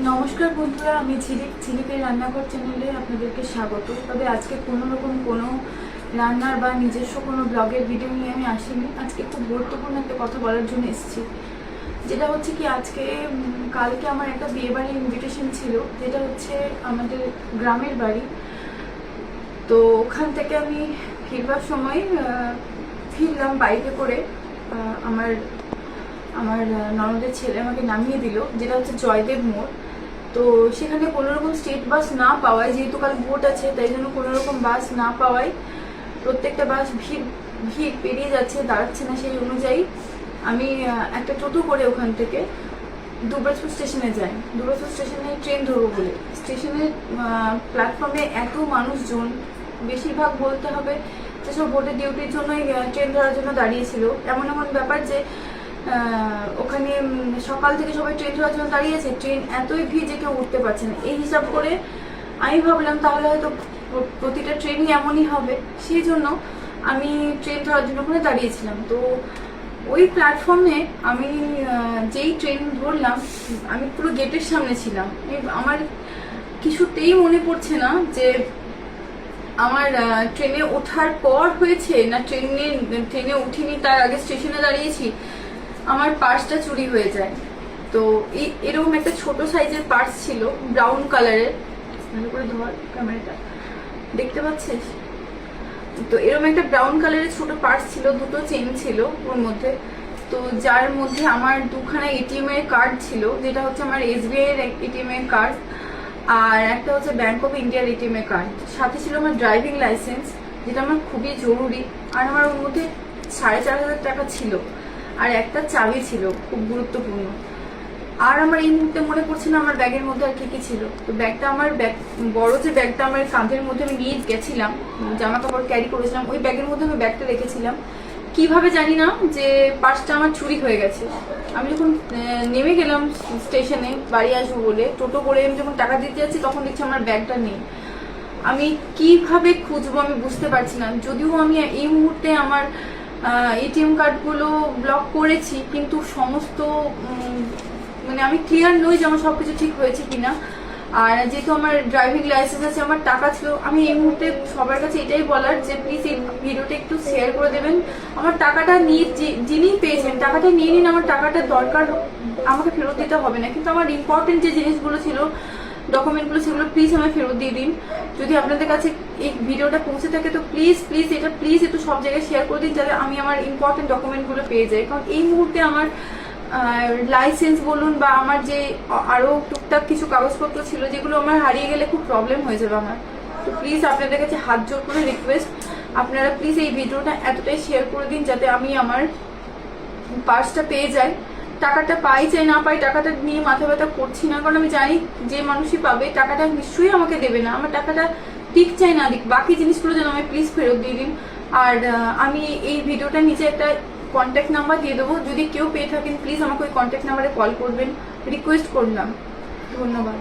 নমস্কার বন্ধুরা, আমি ঝিলিকের রান্নাঘর চ্যানেলে আপনাদেরকে স্বাগত। তবে আজকে কোনো রকম কোনো রান্নার বা নিজস্ব কোনো ব্লগের ভিডিও নিয়ে আমি আসিনি। আজকে খুব গুরুত্বপূর্ণ একটা কথা বলার জন্য এসেছি, যেটা হচ্ছে কি আজকে কালকে আমার একটা বিয়েবাড়ির ইনভিটেশন ছিল, যেটা হচ্ছে আমাদের গ্রামের বাড়ি। তো ওখান থেকে আমি ফিরবার সময় ফিরলাম বাইকে করে। আমার আমার ননদের ছেলে আমাকে নামিয়ে দিল, যেটা হচ্ছে জয়দেব মোড়। তো সেখানে কোনোরকম স্টেট বাস না পাওয়ায়, যেহেতু কাল ভোট আছে তাই জন্য কোনোরকম বাস না পাওয়ায় প্রত্যেকটা বাস ভিড় ভিড় পেরিয়ে যাচ্ছে, দাঁড়াচ্ছে না। সেই অনুযায়ী আমি একটা টোটো করে ওখান থেকে দুবরাজপুর স্টেশনে যাই। দুবরাজপুর স্টেশনে ট্রেন ধরবো বলে স্টেশনের প্ল্যাটফর্মে এত মানুষজন, বেশিরভাগ বলতে হবে যেসব ভোটের ডিউটির জন্যই ট্রেন ধরার জন্য দাঁড়িয়েছিল। এমন এমন ব্যাপার যে ওখানে সকাল থেকে সবাই ট্রেন ধরার জন্য দাঁড়িয়েছে, ট্রেন এতই ভিড় যে কেউ উঠতে পারছে না। এই হিসাব করে আমি ভাবলাম তাহলে হয়তো প্রতিটা ট্রেনই এমনই হবে, সেই জন্য আমি ট্রেন ধরার জন্য ওখানে দাঁড়িয়েছিলাম। তো ওই প্ল্যাটফর্মে আমি যেই ট্রেন ধরলাম, আমি পুরো গেটের সামনে ছিলাম। আমার কিছুতেই মনে পড়ছে না যে আমার ট্রেনে ওঠার পর হয়েছে না ট্রেনে উঠিনি তার আগে স্টেশনে দাঁড়িয়েছি, আমার পার্সটা চুরি হয়ে যায়। তো এরকম একটা ছোট সাইজের পার্স ছিল, ব্রাউন কালারের। ভালো করে ধর ক্যামেরাটা, দেখতে পাচ্ছিস? তো এরকম একটা ব্রাউন কালারের ছোট পার্স ছিল, দুটো চেন ছিল ওর মধ্যে। তো যার মধ্যে আমার দুখানা এটিএম এর কার্ড ছিল, যেটা হচ্ছে আমার এসবিআই এর এটিএম এর কার্ড, আর একটা হচ্ছে ব্যাংক অফ ইন্ডিয়ার এটিএম এর কার্ড। সাথে ছিল আমার ড্রাইভিং লাইসেন্স, যেটা আমার খুবই জরুরি। আর আমার ওর মধ্যে 4,500 টাকা ছিল, আর একটা চাবি ছিল, খুব গুরুত্বপূর্ণ। আর আমার এই মুহূর্তে মনে পড়ছে না আমার ব্যাগের মধ্যে আর কি কি ছিল। তো ব্যাগটা আমার বড় যে ব্যাগটা আমার কাঁধের মধ্যে আমি নিয়ে গেছিলাম, জামা কাপড় ক্যারি করেছিলাম, ওই ব্যাগের মধ্যে আমি ব্যাগটা রেখেছিলাম। কিভাবে জানি না যে পার্সটা আমার চুরি হয়ে গেছে। আমি যখন নেমে গেলাম স্টেশনে বাড়ি আসবো বলে, টোটো করে আমি যখন টাকা দিতে যাচ্ছি তখন দেখছি আমার ব্যাগটা নেই। আমি কিভাবে খুঁজবো আমি বুঝতে পারছি না। যদিও আমি এই মুহূর্তে আমার এটিএম কার্ডগুলো ব্লক করেছি, কিন্তু সমস্ত মানে আমি ক্লিয়ার নই যে আমার সবকিছু ঠিক হয়েছে কিনা। আর যেহেতু আমার ড্রাইভিং লাইসেন্স আছে, আমার টাকা ছিল, আমি এই মুহূর্তে সবার কাছে এটাই বলার যে প্লিজ এই ভিডিওটা একটু শেয়ার করে দেবেন। আমার টাকাটা নিয়ে যিনি পেয়েছেন টাকাটা নিয়ে নিন, আমার টাকাটা দরকার, আমাকে ফেরত দিতে হবে না, কিন্তু আমার ইম্পর্টেন্ট যে জিনিসগুলো ছিল, ডকুমেন্টগুলো, সেগুলো প্লিজ আমায় ফেরত দিয়ে দিন। যদি আপনাদের কাছে এই ভিডিওটা পৌঁছে থাকে তো প্লিজ একটু সব জায়গায় শেয়ার করে দিন, যাতে আমি আমার ইম্পর্টেন্ট ডকুমেন্টগুলো পেয়ে যাই। কারণ এই মুহূর্তে আমার লাইসেন্স বলুন বা আমার যে আরো টুকটাক কিছু কাগজপত্র ছিল, যেগুলো আমার হারিয়ে গেলে খুব প্রবলেম হয়ে যাবে আমার। তো প্লিজ আপনাদের কাছে হাত জোর করে রিকোয়েস্ট, আপনারা প্লিজ এই ভিডিওটা এতটাই শেয়ার করে দিন যাতে আমি আমার পার্সটা পেয়ে যাই। টাকাটা পাই চাই না পাই, টাকাটা নিয়ে মাথা ব্যথা করছি না, কারণ আমি জানি যে মানুষই পাবে টাকাটা নিশ্চয়ই আমাকে দেবে না। আমার টাকাটা ঠিক চাই না দিক, বাকি জিনিসগুলো যেন আমি প্লিজ ফেরত দিয়ে দিন। আর আমি এই ভিডিওটার নিচে একটা কন্ট্যাক্ট নাম্বার দিয়ে দেবো, যদি কেউ পেয়ে থাকেন প্লিজ আমাকে ওই কন্ট্যাক্ট নাম্বারে কল করবেন, রিকোয়েস্ট করলাম। ধন্যবাদ।